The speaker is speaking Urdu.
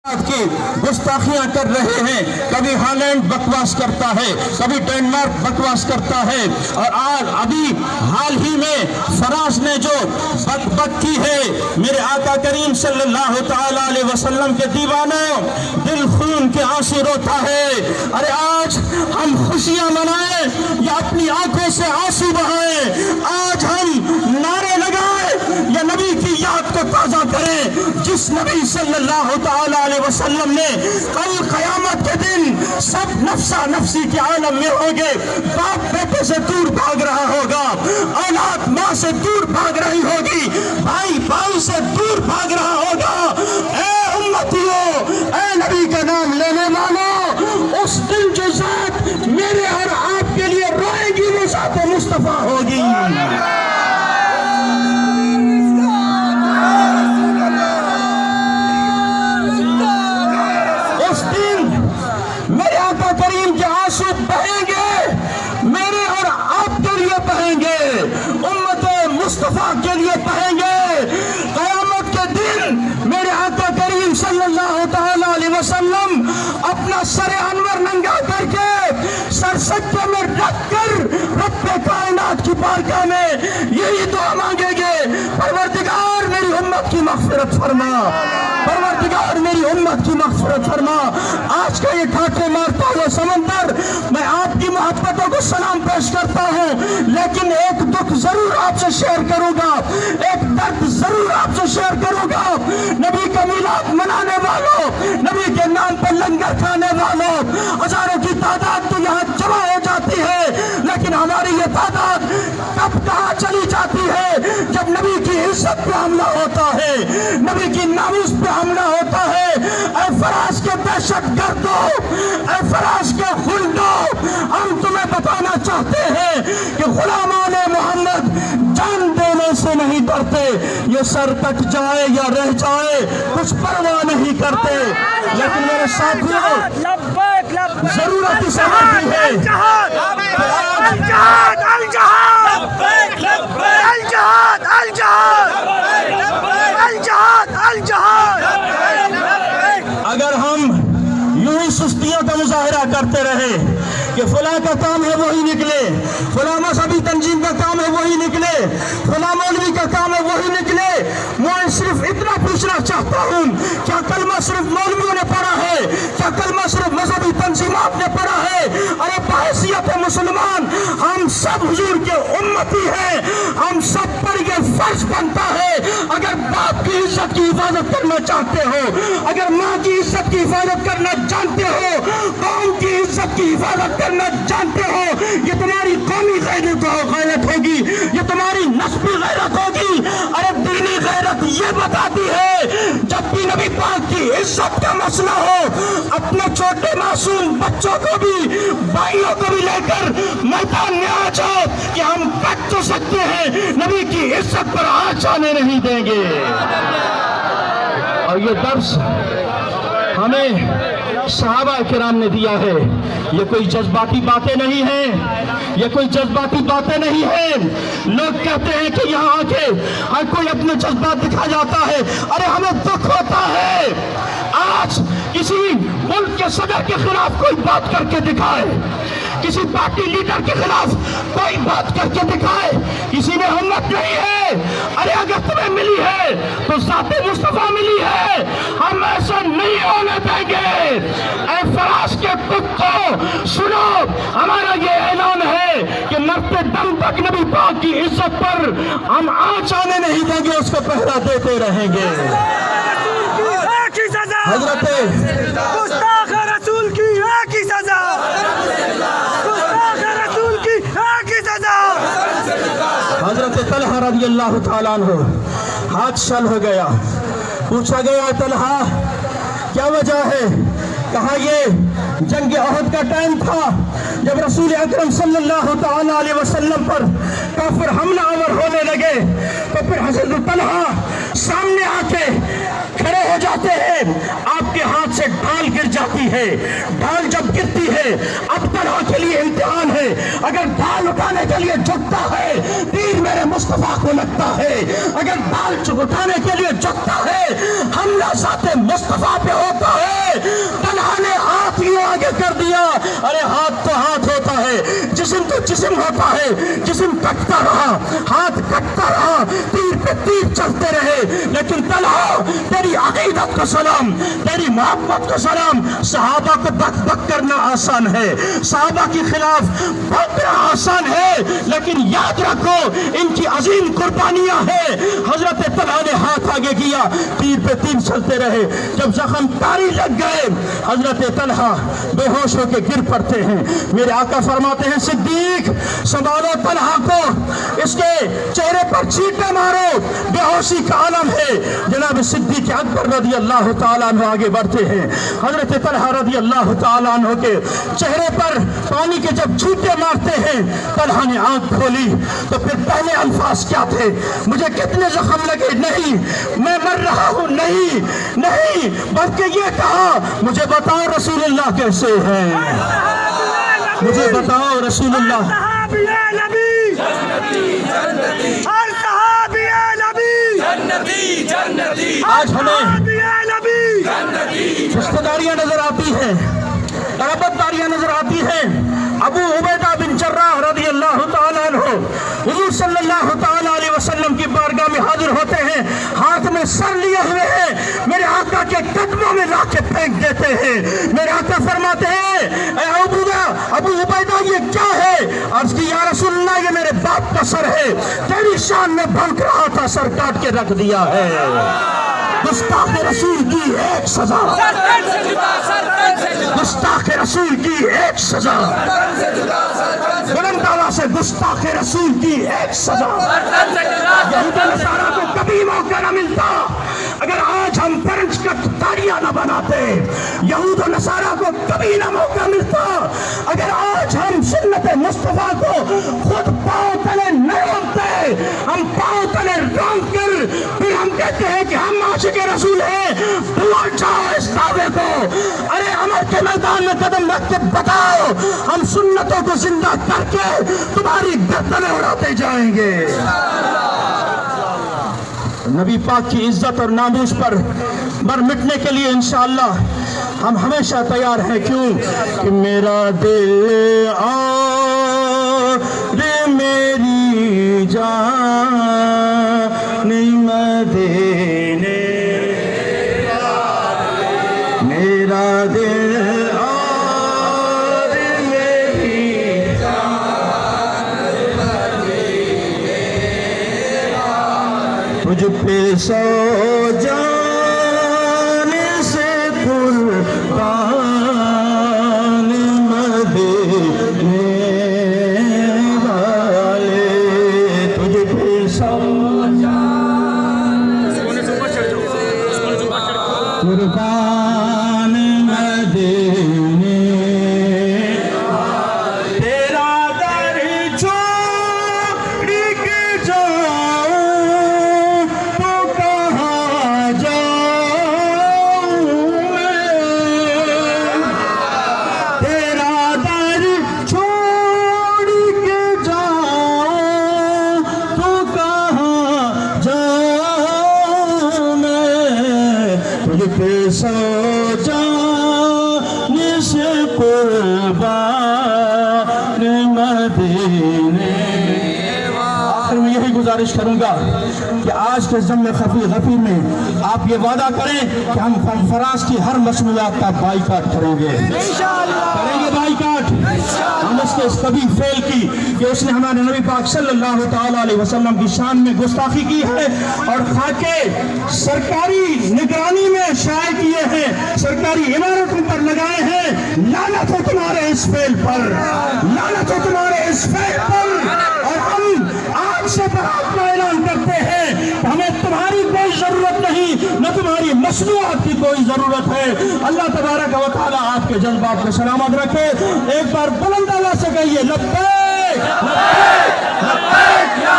کی گستاخیاں کر رہے ہیں. کبھی ہالینڈ بکواس کرتا ہے, کبھی ڈینمارک بکواس کرتا ہے, اور آج ابھی حال ہی میں فرانس نے جو بک کی ہے, میرے آقا کریم صلی اللہ تعالی علیہ وسلم کے دیوانوں, دل خون کے آنسو روتا ہے. ارے آج ہم خوشیاں منائیں یا اپنی آنکھوں سے آنسو بہائیں؟ آج ہم نعرے لگائیں یا نبی کی یاد کو تازہ کریں, جس نبی صلی اللہ تعالی علیہ وسلم نے کل قیامت کے دن سب نفسا نفسی کے عالم میں ہوں گے. باپ بیٹے سے دور بھاگ رہا ہوگا, اولاد ماں سے دور بھاگ رہی ہوگی, بھائی بھائی سے دور بھاگ رہا ہوگا. اے امتیوں, اے نبی کا نام لینے والوں, اس دن جو ذات میرے اور آپ کے لیے روئے گی وہ ذات مصطفیٰ ہوگی. کریم کے آنسو بہیں گے, میرے اور آپ کے لیے بہیں گے, امت مصطفیٰ کے لیے بہیں گے. قیامت کے دن میرے آقا کریم صلی اللہ تعالی علیہ وسلم اپنا سر انور ننگا کر کے سر سجدے میں رکھ کر رب کائنات کی بارگاہ میں یہی دعا مانگیں گے, پروردگار میری امت کی مغفرت فرما, پروردگار میری امت کی مغفرت فرما. آج کا یہ ٹھاٹھے مارتا ہوا سمندر, میں آپ کی محبتوں کو سلام پیش کرتا ہوں, لیکن ایک دکھ ضرور آپ سے شیئر کروں گا, ایک درد ضرور آپ سے شیئر کروں گا. نبی کا میلاد منانے والوں, نبی کے نام پر لنگر کھانے والوں, ہزاروں کی تعداد تو یہاں جمع ہو جاتی ہے, لیکن ہماری یہ تعداد کب کہاں چلی جاتی ہے جب نبی کی عزت پہ حملہ ہوتا ہے, نبی کی ناموس پہ حملہ ہوتا ہے. اے فراز کے دہشت گردو, اے فراز کے خلدو, ہم تمہیں بتانا چاہتے ہیں کہ غلامان محمد جان دینے سے نہیں ڈرتے, یہ سر کٹ جائے یا رہ جائے کچھ پرواہ نہیں کرتے. لیکن میرے ساتھیوں, ضرورت اس وقت کی ہے اگر ہم یوں ہی سستیوں کا مظاہرہ کرتے رہے کہ فلاں کا کام ہے وہی نکلے, فلاں مذہبی تنظیم کا کام ہے وہی نکلے, فلاں مولوی کا کام ہے وہی نکلے, میں صرف اتنا پوچھنا چاہتا ہوں, کیا کلمہ صرف مولویوں نے پڑھا ہے؟ کیا کلمہ صرف مذہبی تنظیمات نے پڑھا ہے؟ ارے بحیثیت مسلمان ہم سب حضور کے امتی ہیں, ہم سب پر یہ فرض بنتا ہے, اگر باپ کی عزت کی حفاظت کرنا چاہتے ہو, اگر ماں کی عزت کی حفاظت کرنا جانتے ہو, قوم کی عزت کی حفاظت کرنا جانتے ہو, یہ تمہاری قومی غیرت ہوگی, یہ تمہاری نسبی غیرت ہوگی. ارے دینی غیرت یہ بتاتی ہے جب بھی نبی پاک کی عزت کا مسئلہ ہو, اپنے چھوٹے معصوم بچوں کو بھی, بھائیوں کو بھی لے کر میدان میں آ جاؤ کہ ہم کٹ تو سکتے ہیں, نبی کی عزت پر آنچ آنے نہیں دیں گے. اور یہ درس ہمیں صحابہ کرام نے دیا ہے. یہ کوئی جذباتی باتیں نہیں ہیں, یہ کوئی جذباتی باتیں نہیں ہیں. لوگ کہتے ہیں کہ یہاں آ کے ہر کوئی اپنے جذبات دکھا جاتا ہے. ارے ہمیں دکھ ہوتا ہے آج کسی ملک کے صدر کے خلاف کوئی بات کر کے دکھائے, کسی پارٹی لیڈر کے خلاف کوئی بات کر کے دکھائے, کسی میں ہمت نہیں ہے. ارے اگر تمہیں ملی ہے تو ذات مصطفیٰ ملی ہے, ہم ایسا نہیں ہونے دیں گے. اے فراز کے کتوں سنو, ہمارا یہ اعلان ہے کہ مرتے دم تک نبی پاک کی عزت پر ہم آنچ آنے نہیں دیں گے, اس کو پہرا دیتے رہیں گے. حضرت گستاخ رسول کی ایک ہی سزا, گستاخ رسول کی ایک ہی سزا. حضرت طلحہ رضی اللہ تعالیٰ عنہ ہاتھ شل ہو گیا. پوچھا گیا, طلحہ کیا وجہ ہے؟ کہا یہ جنگ احد کا ٹائم تھا جب رسول اکرم صلی اللہ تعالی علیہ وسلم پر کافر حملہ آور ہونے لگے, تو پھر حضرت طلحہ سامنے آ کے کھڑے ہو جاتے ہیں, آپ کے ہاتھ سے ڈھال گر جاتی ہے. ڈھال جب گرتی ہے اب طلحہ کے لیے امتحان ہے, اگر ڈھال اٹھانے کے لیے جھکتا ہے تیر میرے مصطفیٰ کو لگتا ہے, اگر ڈھال اٹھانے کے لیے جھکتا ہے حملہ ذات مصطفیٰ پہ ہوتا ہے. ارے ہاتھ تو ہاتھ ہوتا ہے، جسم تو جسم ہوتا ہے، جسم کٹتا رہا، ہاتھ کٹتا رہا، تیر پہ تیر چلتے رہے، لیکن طلحہ تیری عقیدت کو سلام، تیری محبت کو سلام۔ صحابہ کو بک بک کرنا آسان ہے، صحابہ کے خلاف بھڑکنا آسان ہے، لیکن یاد رکھو ان کی عظیم قربانیاں ہیں۔ حضرت طلحہ نے ہاتھ آگے کیا، تیر پہ تیر چلتے رہے، جب زخم کاری لگ گئے حضرت طلحہ بے ہوش ہو کے گر پڑتے ہیں۔ میرے آقا فرماتے ہیں صدیق سنبھالو طلحہ کو، اس کے چہرے پر چیٹے مارو، بے ہوشی کا عالم ہے۔ جناب صدیق اکبر رضی اللہ تعالیٰ عنہ آگے بڑھتے ہیں، حضرت طلحہ رضی اللہ تعالیٰ عنہ کے چہرے پر پانی کے جب چھینٹے مارتے ہیں، طلحہ نے آنکھ کھولی تو پھر پہلے الفاظ کیا تھے؟ مجھے کتنے زخم لگے؟ نہیں میں مر رہا ہوں، نہیں بلکہ یہ کہا مجھے بتاؤ رسول اللہ کیسے ہیں، مجھے بتاؤ رسول اللہ۔ آج ہمیں رشتہ داریاں نظر آتی ہیں، قرابت داریاں نظر آتی ہیں۔ ابو عبیدہ بن جراح رضی اللہ تعالیٰ عنہ حضور صلی اللہ تعالیٰ علیہ وسلم کی بارگاہ میں حاضر ہوتے ہیں، ہاتھ میں سر لیے ہوئے ہیں، میرے آقا کے قدموں میں لا کے پھینک دیتے ہیں۔ میرے آقا فرماتے ہیں اے ابو عبیدہ یہ کیا ہے؟ عرض کی یا رسول اللہ یہ میرے باپ کا سر ہے، تیری شان میں بھڑک رہا تھا، سر کاٹ کے رکھ دیا ہے۔ گستاخ رسول کی ایک سزا، گستاخ رسول کی ایک سزا، بلند آواز سے گستاخ رسول کی ایک سزا۔ یہود و نصارہ کو کبھی موقع نہ ملتا اگر آج ہم فرنچ کا تاریاں نہ بناتے، یہود و نصارہ کو کبھی نہ موقع ملتا اگر آج ہم سنت مصطفیٰ کو خود پاؤں تلے نہ رونتے، ہم پاؤں تلے رونگ کر پھر ہم کہتے ہیں کہ ہم عاشق رسول ہیں۔ بھول جاؤ اس دعوے کو، ارے عمر کے میدان میں قدم رکھ کے بتاؤ، ہم سنتوں کو زندہ کر کے تمہاری گردنیں اڑاتے جائیں گے۔ نبی پاک کی عزت اور ناموس پر مر مٹنے کے لیے انشاءاللہ ہم ہمیشہ تیار ہیں۔ کیوں کہ میرا دل اور میری جان مدینے، میرا دل اور میری تجھ پہ سو جان سے قربان مدینے والے، تجھ پہ سو قربان مدینے، تیرا در چھوڑ کے جاؤں تو کہاں جاؤں میں، تیرا در چھوڑ کے جاؤں تو کہاں جاؤں میں، تجھ پہ سو جان سے قربان مدینے۔ آخر میں یہی گزارش کروں گا کہ آج کے ضم غفیر میں آپ یہ وعدہ کریں کہ ہم فراز کی ہر مصنوعات کا بائیکاٹ کریں گے، کریں گے بائیکاٹ۔ ہم اس کے اس کبھی فعل کی کہ اس نے ہمارے نبی پاک صلی اللہ تعالیٰ علیہ وسلم کی شان میں گستاخی کی ہے اور خاکے سرکاری نگرانی میں شائع کیے ہیں، سرکاری عمارتوں پر لگائے ہیں۔ لعنت ہو تمہارے اس فعل پر، لعنت ہو تمہارے اس فعل پر۔ اور ہم آج سے برات کا اعلان کرتے ہیں کہ ہمیں تمہاری کوئی ضرورت نہیں، نہ تمہاری مصنوعات کی کوئی ضرورت ہے۔ اللہ تبارک و تعالیٰ آپ کے جذبات کو سلامت رکھے۔ ایک بار بلند آواز سے کہیے لبیک لبیک لبیک یا